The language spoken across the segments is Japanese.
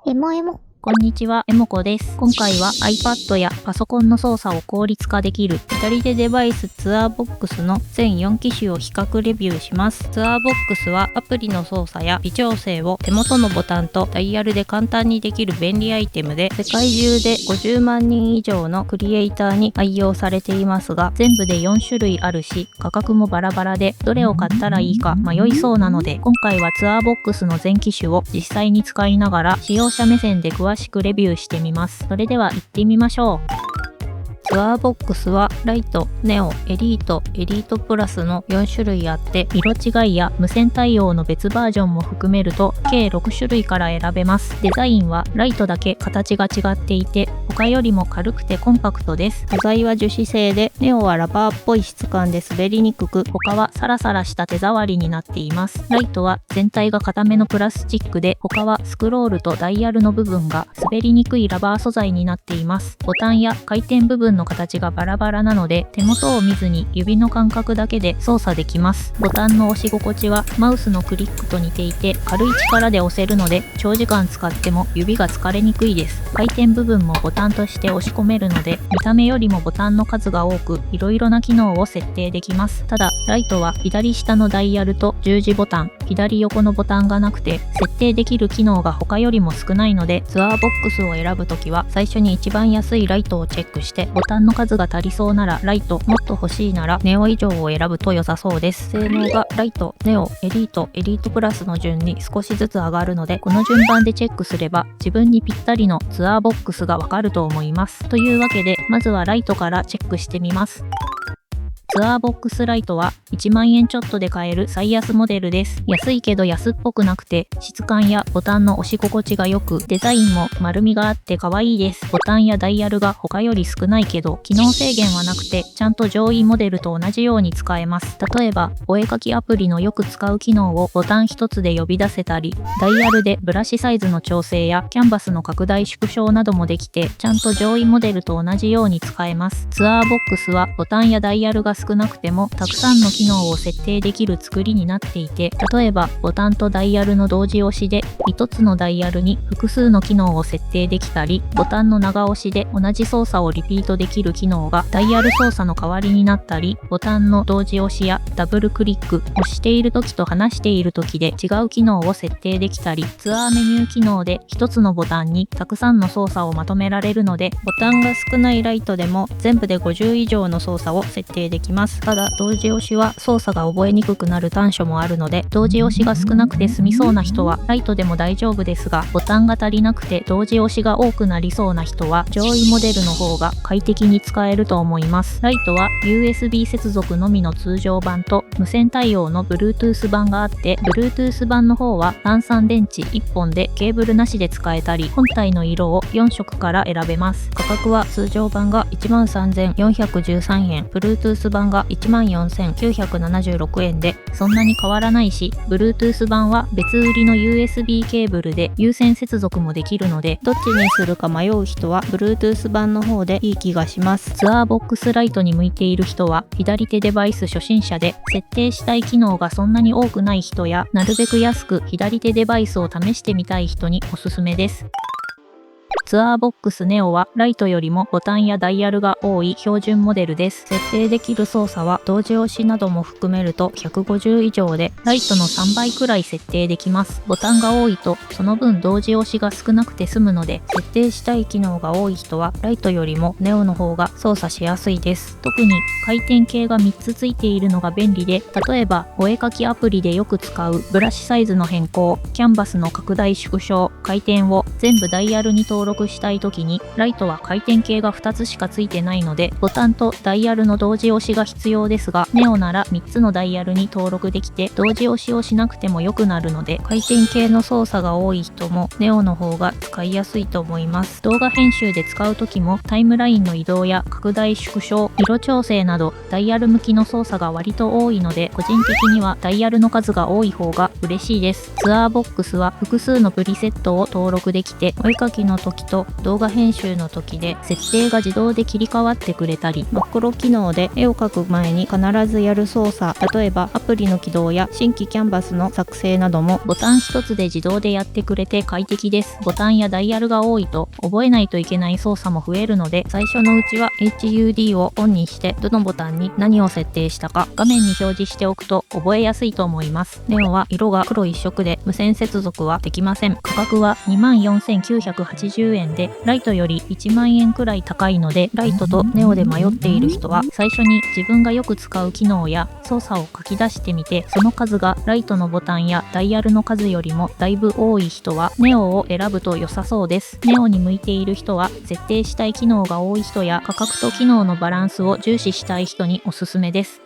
エモエモ。こんにちは、エモコです。今回は iPad やパソコンの操作を効率化できる左手デバイスツアーボックスの全4機種を比較レビューします。ツアーボックスはアプリの操作や微調整を手元のボタンとダイヤルで簡単にできる便利アイテムで、世界中で50万人以上のクリエイターに愛用されていますが、全部で4種類あるし、価格もバラバラでどれを買ったらいいか迷いそうなので、今回はツアーボックスの全機種を実際に使いながら使用者目線で詳しくレビューしてみます。それでは行ってみましょう。ツアーボックスはライト、ネオ、エリート、エリートプラスの4種類あって、色違いや無線対応の別バージョンも含めると計6種類から選べます。デザインはライトだけ形が違っていて、他よりも軽くてコンパクトです。素材は樹脂製で、ネオはラバーっぽい質感で滑りにくく、他はサラサラした手触りになっています。ライトは全体が固めのプラスチックで、他はスクロールとダイヤルの部分が滑りにくいラバー素材になっています。ボタンや回転部分の形がバラバラなので、手元を見ずに指の感覚だけで操作できます。ボタンの押し心地はマウスのクリックと似ていて、軽い力で押せるので長時間使っても指が疲れにくいです。回転部分もボタンとして押し込めるので、見た目よりもボタンの数が多く、いろいろな機能を設定できます。ただライトは左下のダイヤルと十字ボタン、左横のボタンがなくて、設定できる機能が他よりも少ないので、ツアーボックスを選ぶときは最初に一番安いライトをチェックして、ボタンの数が足りそうならライト、もっと欲しいならネオ以上を選ぶと良さそうです。性能がライト、ネオ、エリート、エリートプラスの順に少しずつ上がるので、この順番でチェックすれば自分にぴったりのツアーボックスがわかると思います。というわけで、まずはライトからチェックしてみます。ツアーボックスライトは1万円ちょっとで買える最安モデルです。安いけど安っぽくなくて、質感やボタンの押し心地が良く、デザインも丸みがあって可愛いです。ボタンやダイヤルが他より少ないけど、機能制限はなくて、ちゃんと上位モデルと同じように使えます。例えば、お絵描きアプリのよく使う機能をボタン一つで呼び出せたり、ダイヤルでブラシサイズの調整やキャンバスの拡大縮小などもできて、ちゃんと上位モデルと同じように使えます。ツアーボックスはボタンやダイヤルが少なくてもたくさんの機能を設定できる作りになっていて、例えばボタンとダイヤルの同時押しで1つのダイヤルに複数の機能を設定できたり、ボタンの長押しで同じ操作をリピートできる機能がダイヤル操作の代わりになったり、ボタンの同時押しやダブルクリック、押している時と離している時で違う機能を設定できたり、ツアーメニュー機能で1つのボタンにたくさんの操作をまとめられるので、ボタンが少ないライトでも全部で50以上の操作を設定できます。ただ同時押しは操作が覚えにくくなる短所もあるので、同時押しが少なくて済みそうな人はライトでも大丈夫ですが、ボタンが足りなくて同時押しが多くなりそうな人は上位モデルの方が快適に使えると思います。ライトは USB 接続のみの通常版と無線対応の Bluetooth 版があって、Bluetooth 版の方は単3電池1本でケーブルなしで使えたり、本体の色を4色から選べます。価格は通常版が 13,413 円、Bluetooth 版が 14,976 円でそんなに変わらないし、Bluetooth 版は別売りの USB ケーブルで有線接続もできるので、どっちにするか迷う人は Bluetooth 版の方でいい気がします。ツアーボックスライトに向いている人は、左手デバイス初心者で設定したい機能がそんなに多くない人や、なるべく安く左手デバイスを試してみたい人におすすめです。ツアーボックスネオはライトよりもボタンやダイヤルが多い標準モデルです。設定できる操作は同時押しなども含めると150以上で、ライトの3倍くらい設定できます。ボタンが多いとその分同時押しが少なくて済むので、設定したい機能が多い人はライトよりもネオの方が操作しやすいです。特に回転系が3つついているのが便利で、例えばお絵描きアプリでよく使うブラシサイズの変更、キャンバスの拡大縮小、回転を全部ダイヤルに登録したい時に、ライトは回転系が2つしかついてないので、ボタンとダイヤルの同時押しが必要ですが、ネオなら3つのダイヤルに登録できて同時押しをしなくても良くなるので、回転系の操作が多い人もネオの方が使いやすいと思います。動画編集で使う時もタイムラインの移動や拡大縮小、色調整などダイヤル向きの操作が割と多いので、個人的にはダイヤルの数が多い方が嬉しいです。ツアーボックスは複数のプリセットを登録できて、お絵描きの時と動画編集の時で設定が自動で切り替わってくれたり、マクロ機能で絵を描く前に必ずやる操作、例えばアプリの起動や新規キャンバスの作成などもボタン一つで自動でやってくれて快適です。ボタンやダイヤルが多いと覚えないといけない操作も増えるので、最初のうちは HUD をオンにしてどのボタンに何を設定したか画面に表示しておくと覚えやすいと思います。ネオは色が黒一色で無線接続はできません。価格は 24,980 円でライトより1万円くらい高いので、ライトとネオで迷っている人は最初に自分がよく使う機能や操作を書き出してみて、その数がライトのボタンやダイヤルの数よりもだいぶ多い人はネオを選ぶと良さそうです。ネオに向いている人は設定したい機能が多い人や価格と機能のバランスを重視したい人におすすめです。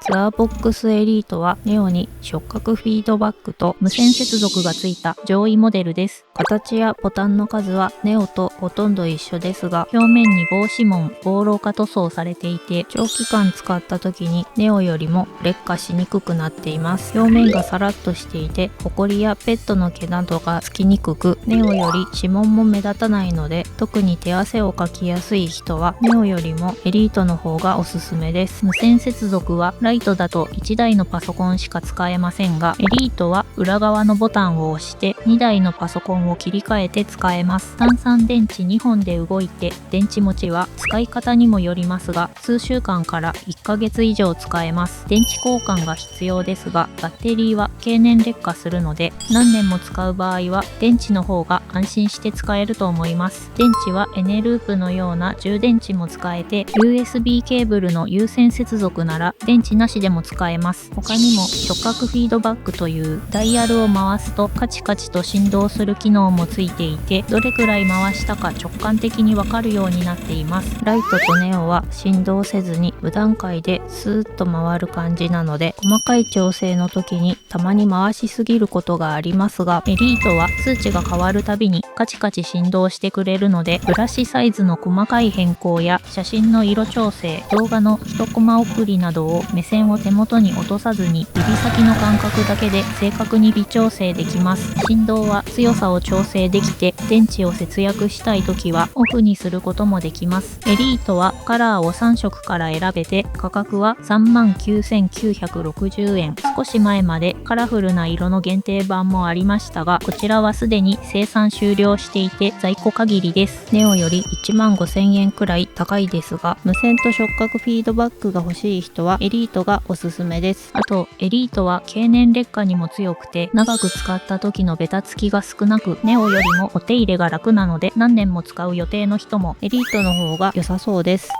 ツアーボックスエリートはネオに触覚フィードバックと無線接続がついた上位モデルです。形やボタンの数はネオとほとんど一緒ですが、表面に防止紋、防漏化塗装されていて、長期間使った時にネオよりも劣化しにくくなっています。表面がサラッとしていて、ホコリやペットの毛などがつきにくく、ネオより指紋も目立たないので、特に手汗をかきやすい人はネオよりもエリートの方がおすすめです。無線接続はライトだと1台のパソコンしか使えませんが、エリートは裏側のボタンを押して2台のパソコンを切り替えて使えます。単3電池2本で動いて、電池持ちは使い方にもよりますが、数週間から1ヶ月以上使えます。電池交換が必要ですが、バッテリーは経年劣化するので、何年も使う場合は電池の方が安心して使えると思います。電池はエネループのような充電池も使えて、USB ケーブルの有線接続なら電池なしでも使えます。他にも触覚フィードバックというダイヤルを回すとカチカチと振動する機能もついていて、どれくらい回したか直感的にわかるようになっています。ライトとネオは振動せずに無段階でスーッと回る感じなので、細かい調整の時にたまに回しすぎることがありますが、エリートは数値が変わるたびにカチカチ振動してくれるので、ブラシサイズの細かい変更や写真の色調整、動画の1コマ送りなどを目線を手元に落とさずに指先の感覚だけで正確に微調整できます。振動は強さを調整できて、電池を節約したい時はオフにすることもできます。エリートはカラーを3色から選べて、価格は 39,960 円。少し前までカラフルな色の限定版もありましたが、こちらはすでに生産終了していて在庫限りです。ネオより 15,000 円くらい高いですが、無線と触覚フィードバックが欲しい人はエリートがおすすめです。あとエリートは経年劣化にも強くて、長く使った時のベタつきが少なく、ネオよりもお手入れが楽なので、何年も使う予定の人もエリートの方が良さそうです。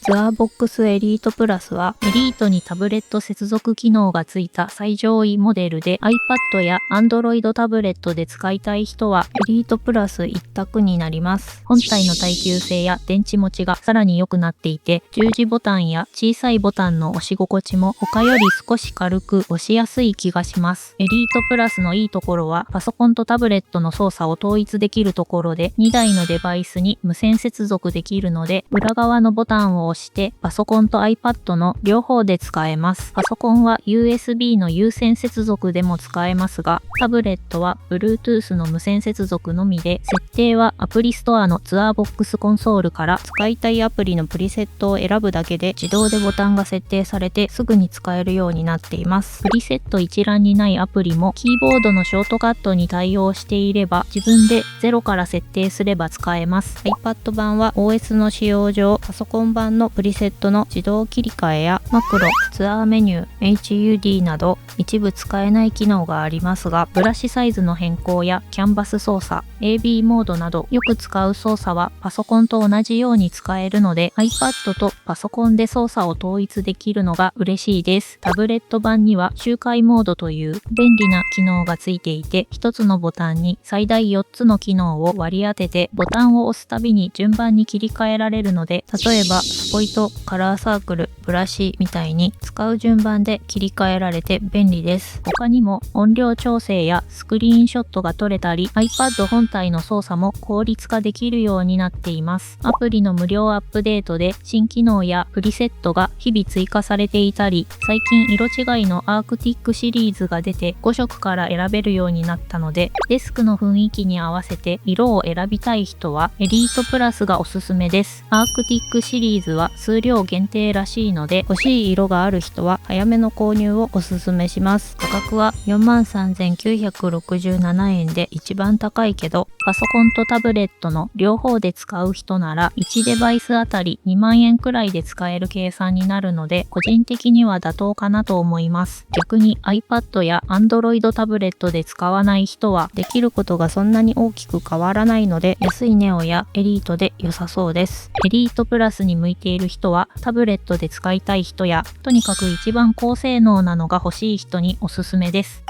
ツアーボックスエリートプラスはエリートにタブレット接続機能がついた最上位モデルで、 iPad や Android タブレットで使いたい人はエリートプラス一択になります。本体の耐久性や電池持ちがさらに良くなっていて、十字ボタンや小さいボタンの押し心地も他より少し軽く押しやすい気がします。エリートプラスのいいところは、パソコンとタブレットの操作を統一できるところで、2台のデバイスに無線接続できるので、裏側のボタンを押してパソコンと iPad の両方で使えます。パソコンは USB の有線接続でも使えますが、タブレットは Bluetooth の無線接続のみで、設定はアプリストアのツアーボックスコンソールから使いたいアプリのプリセットを選ぶだけで自動でボタンが設定されてすぐに使えるようになっています。プリセット一覧にないアプリもキーボードのショートカットに対応していれば、自分で0から設定すれば使えます。iPad 版は OS の使用上、パソコン版のプリセットの自動切り替えやマクロ、ツアーメニュー、HUD など一部使えない機能がありますが、ブラシサイズの変更やキャンバス操作、AB モードなどよく使う操作はパソコンと同じように使えるので、 iPad とパソコンで操作を統一できるのが嬉しいです。タブレット版には周回モードという便利な機能がついていて、1つのボタンに最大4つの機能を割り当てて、ボタンを押すたびに順番に切り替えられるので、例えばポイト、カラーサークル、ブラシみたいに使う順番で切り替えられて便利です。他にも音量調整やスクリーンショットが撮れたり、iPad 本体の操作も効率化できるようになっています。アプリの無料アップデートで新機能やプリセットが日々追加されていたり、最近色違いのアークティックシリーズが出て5色から選べるようになったので、デスクの雰囲気に合わせて色を選びたい人はエリートプラスがおすすめです。アークティックシリーズは数量限定らしいので、欲しい色がある人は早めの購入をおすすめします。価格は 43,967 円で一番高いけど、パソコンとタブレットの両方で使う人なら1デバイスあたり2万円くらいで使える計算になるので、個人的には妥当かなと思います。逆に iPad や Android タブレットで使わない人はできることがそんなに大きく変わらないので、安いネオやエリートで良さそうです。エリートプラスに向いている人はタブレットで使いたい人や、とにかく一番高性能なのが欲しい人におすすめです。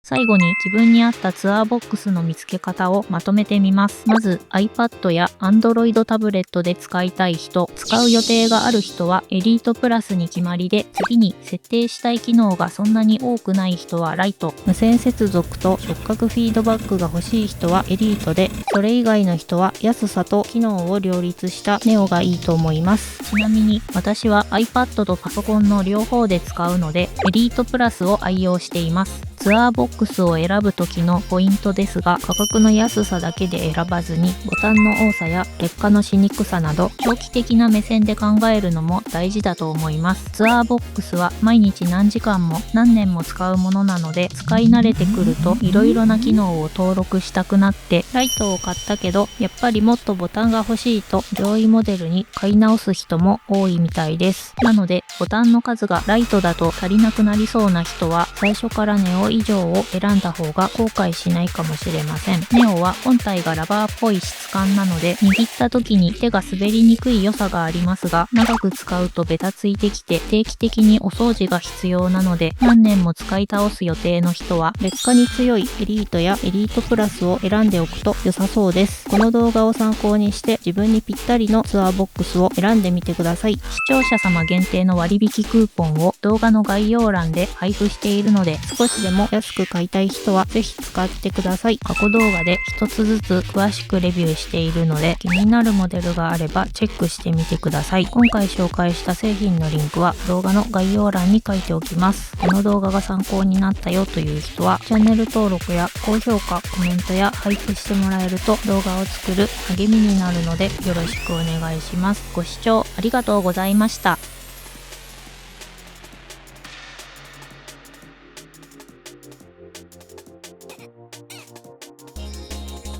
最後に自分に合ったツアーボックスの見つけ方をまとめてみます。まず iPad や Android タブレットで使いたい人、使う予定がある人はエリートプラスに決まりで、次に設定したい機能がそんなに多くない人はライト、無線接続と触覚フィードバックが欲しい人はエリートで、それ以外の人は安さと機能を両立したネオがいいと思います。ちなみに私は iPad とパソコンの両方で使うので、エリートプラスを愛用しています。ツアーボックスを選ぶ時のポイントですが、価格の安さだけで選ばずにボタンの多さや劣化のしにくさなど長期的な目線で考えるのも大事だと思います。ツアーボックスは毎日何時間も何年も使うものなので、使い慣れてくると色々な機能を登録したくなって、ライトを買ったけどやっぱりもっとボタンが欲しいと上位モデルに買い直す人も多いみたいです。なのでボタンの数がライトだと足りなくなりそうな人は最初からネオ以上を選んだ方が後悔しないかもしれません。ネオは本体がラバーっぽい質感なので、握った時に手が滑りにくい良さがありますが、長く使うとベタついてきて定期的にお掃除が必要なので、何年も使い倒す予定の人は劣化に強いエリートやエリートプラスを選んでおくと良さそうです。この動画を参考にして自分にぴったりのツアーボックスを選んでみてください。視聴者様限定の割引クーポンを動画の概要欄で配布しているので、少しでも安く買いたい人はぜひ使ってください。過去動画で一つずつ詳しくレビューしているので、気になるモデルがあればチェックしてみてください。今回紹介した製品のリンクは動画の概要欄に書いておきます。この動画が参考になったよという人はチャンネル登録や高評価、コメントや配布してもらえると動画を作る励みになるのでよろしくお願いします。ご視聴ありがとうございました。